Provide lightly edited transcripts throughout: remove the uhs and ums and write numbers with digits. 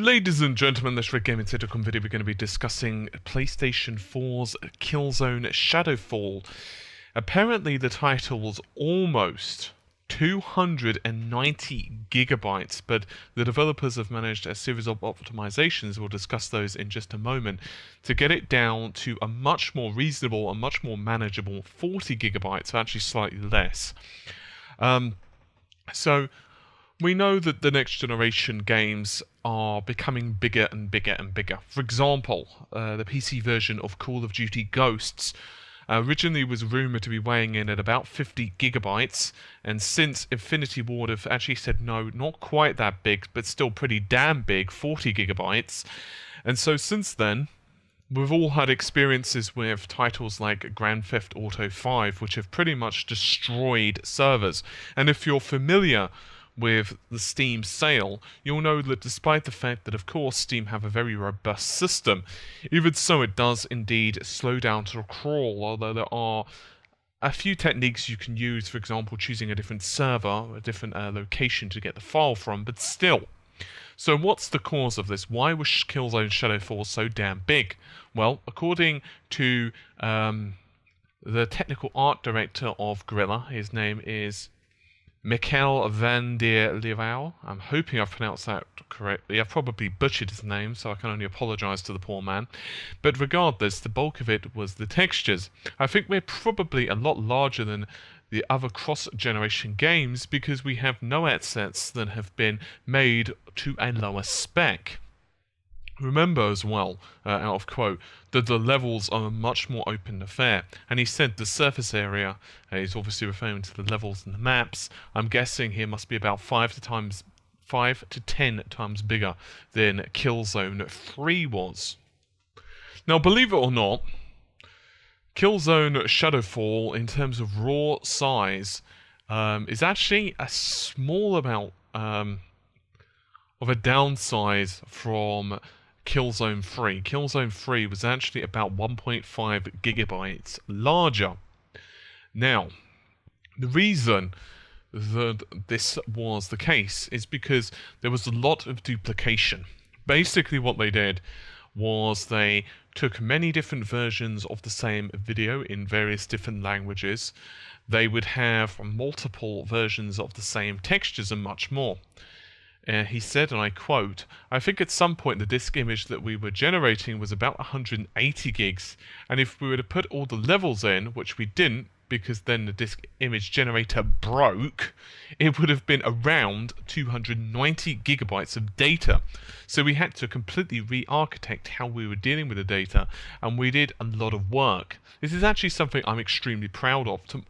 Ladies and gentlemen, this Red Gaming Sitcom video we're going to be discussing PlayStation 4's Killzone Shadowfall. Apparently the title was almost 290 gigabytes, but the developers have managed a series of optimizations, we'll discuss those in just a moment, to get it down to a much more reasonable and much more manageable 40 gigabytes, actually slightly less. So we know that the next generation games are becoming bigger and bigger and bigger. For example, the PC version of Call of Duty Ghosts originally was rumoured to be weighing in at about 50 gigabytes, and since Infinity Ward have actually said no, not quite that big, but still pretty damn big, 40 gigabytes. And so since then, we've all had experiences with titles like Grand Theft Auto 5, which have pretty much destroyed servers. And if you're familiar with the Steam sale, you'll know that despite the fact that, of course, Steam have a very robust system, even so it does indeed slow down to a crawl, although there are a few techniques you can use, for example, choosing a different server, a different location to get the file from, but still. So what's the cause of this? Why was Killzone Shadowfall so damn big? Well, according to the technical art director of Guerrilla, his name is Michael van der Leeuw. I'm hoping I've pronounced that correctly. I've probably butchered his name, so I can only apologise to the poor man. But regardless, the bulk of it was the textures. I think we're probably a lot larger than the other cross-generation games because we have no assets that have been made to a lower spec. Remember as well, out of quote, that the levels are a much more open affair. And he said the surface area, he's obviously referring to the levels and the maps, I'm guessing here must be about 5 to 10 times bigger than Killzone 3 was. Now, believe it or not, Killzone Shadowfall, in terms of raw size, is actually a small amount of a downsize from Killzone 3. Killzone 3 was actually about 1.5 gigabytes larger. Now, the reason that this was the case is because there was a lot of duplication. Basically what they did was they took many different versions of the same video in various different languages. They would have multiple versions of the same textures and much more. He said, and I quote, "I think at some point the disk image that we were generating was about 180 gigs, and if we were to put all the levels in, which we didn't, because then the disk image generator broke, it would have been around 290 gigabytes of data. So we had to completely re-architect how we were dealing with the data, and we did a lot of work. This is actually something I'm extremely proud of, to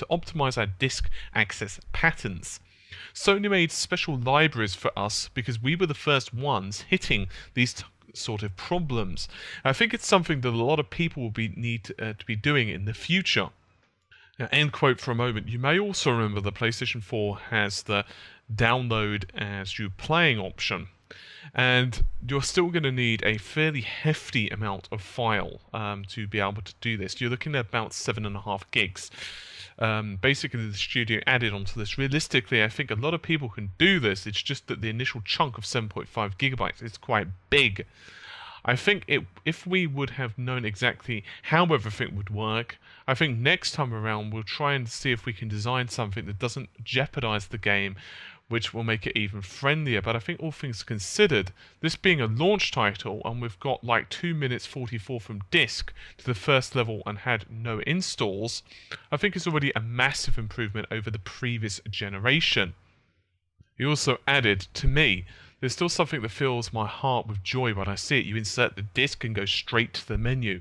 optimize our disk access patterns. Sony made special libraries for us because we were the first ones hitting these sort of problems. I think it's something that a lot of people will need to be doing in the future." Now, end quote for a moment. You may also remember the PlayStation 4 has the download as you playing option, and you're still going to need a fairly hefty amount of file to be able to do this. You're looking at about 7.5 gigs. Basically, the studio added onto this. Realistically, I think a lot of people can do this. It's just that the initial chunk of 7.5 gigabytes is quite big. I think if we would have known exactly how everything would work, I think next time around we'll try and see if we can design something that doesn't jeopardize the game, which will make it even friendlier. But I think all things considered, this being a launch title, and we've got like 2 minutes 44 from disk to the first level and had no installs, I think it's already a massive improvement over the previous generation. He also added, "To me, there's still something that fills my heart with joy when I see it. You insert the disc and go straight to the menu.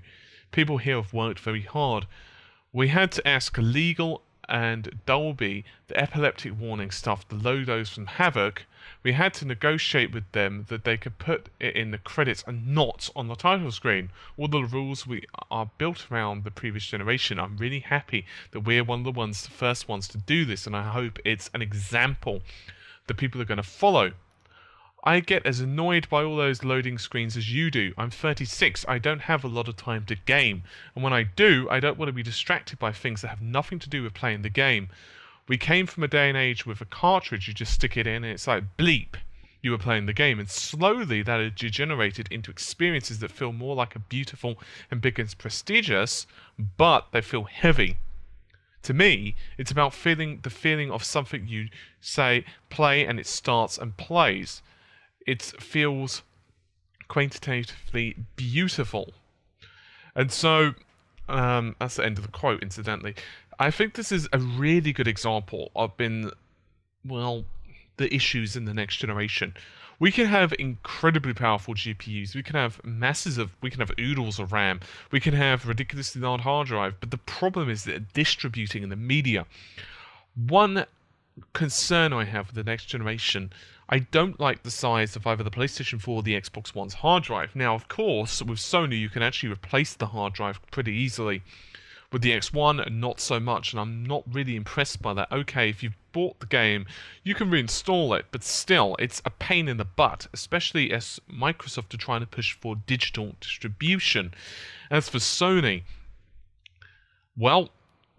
People here have worked very hard. We had to ask Legal and Dolby, the epileptic warning stuff, the logos from Havoc. We had to negotiate with them that they could put it in the credits and not on the title screen. All the rules are built around the previous generation. I'm really happy that we're one of the first ones to do this, and I hope it's an example that people are going to follow. I get as annoyed by all those loading screens as you do. I'm 36, I don't have a lot of time to game. And when I do, I don't want to be distracted by things that have nothing to do with playing the game. We came from a day and age with a cartridge, you just stick it in and it's like bleep. you were playing the game, and slowly that had degenerated into experiences that feel more like a beautiful and big and prestigious, but they feel heavy. To me, it's about feeling the feeling of something you say, play, and it starts and plays. It feels quantitatively beautiful. And so, that's the end of the quote, incidentally. I think this is a really good example of the issues in the next generation. We can have incredibly powerful GPUs, we can have oodles of RAM, we can have ridiculously large hard drive, but the problem is that distributing in the media. One concern I have with the next generation, I don't like the size of either the PlayStation 4 or the Xbox One's hard drive. Now, of course, with Sony, you can actually replace the hard drive pretty easily. With the X1, not so much, and I'm not really impressed by that. Okay, if you've bought the game, you can reinstall it, but still, it's a pain in the butt, especially as Microsoft are trying to push for digital distribution. As for Sony, well,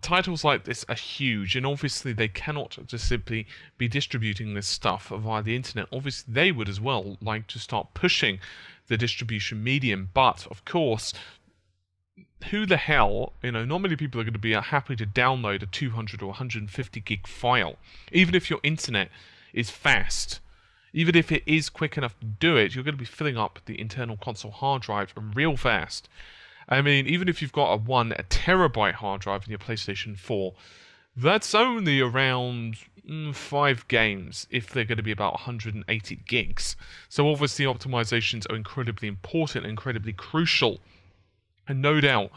titles like this are huge, and obviously they cannot just simply be distributing this stuff via the internet. Obviously, they would as well like to start pushing the distribution medium, but of course, who the hell, not many people are going to be happy to download a 200 or 150 gig file. Even if your internet is fast, even if it is quick enough to do it, you're going to be filling up the internal console hard drive real fast. I mean, even if you've got a terabyte hard drive in your PlayStation 4, that's only around 5 games if they're going to be about 180 gigs. So obviously optimizations are incredibly important, incredibly crucial. And no doubt,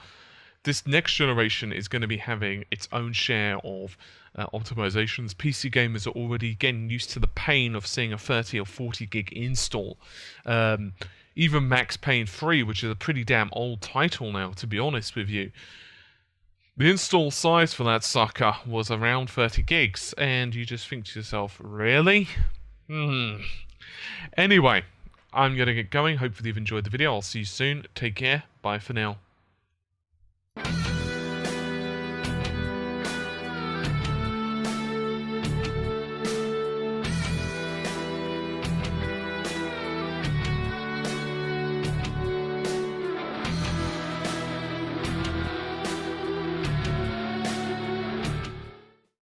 this next generation is going to be having its own share of optimizations. PC gamers are already getting used to the pain of seeing a 30 or 40 gig install. Even Max Payne 3, which is a pretty damn old title now, to be honest with you. The install size for that sucker was around 30 gigs, and you just think to yourself, really? Anyway, I'm going to get going. Hopefully you've enjoyed the video. I'll see you soon. Take care. Bye for now.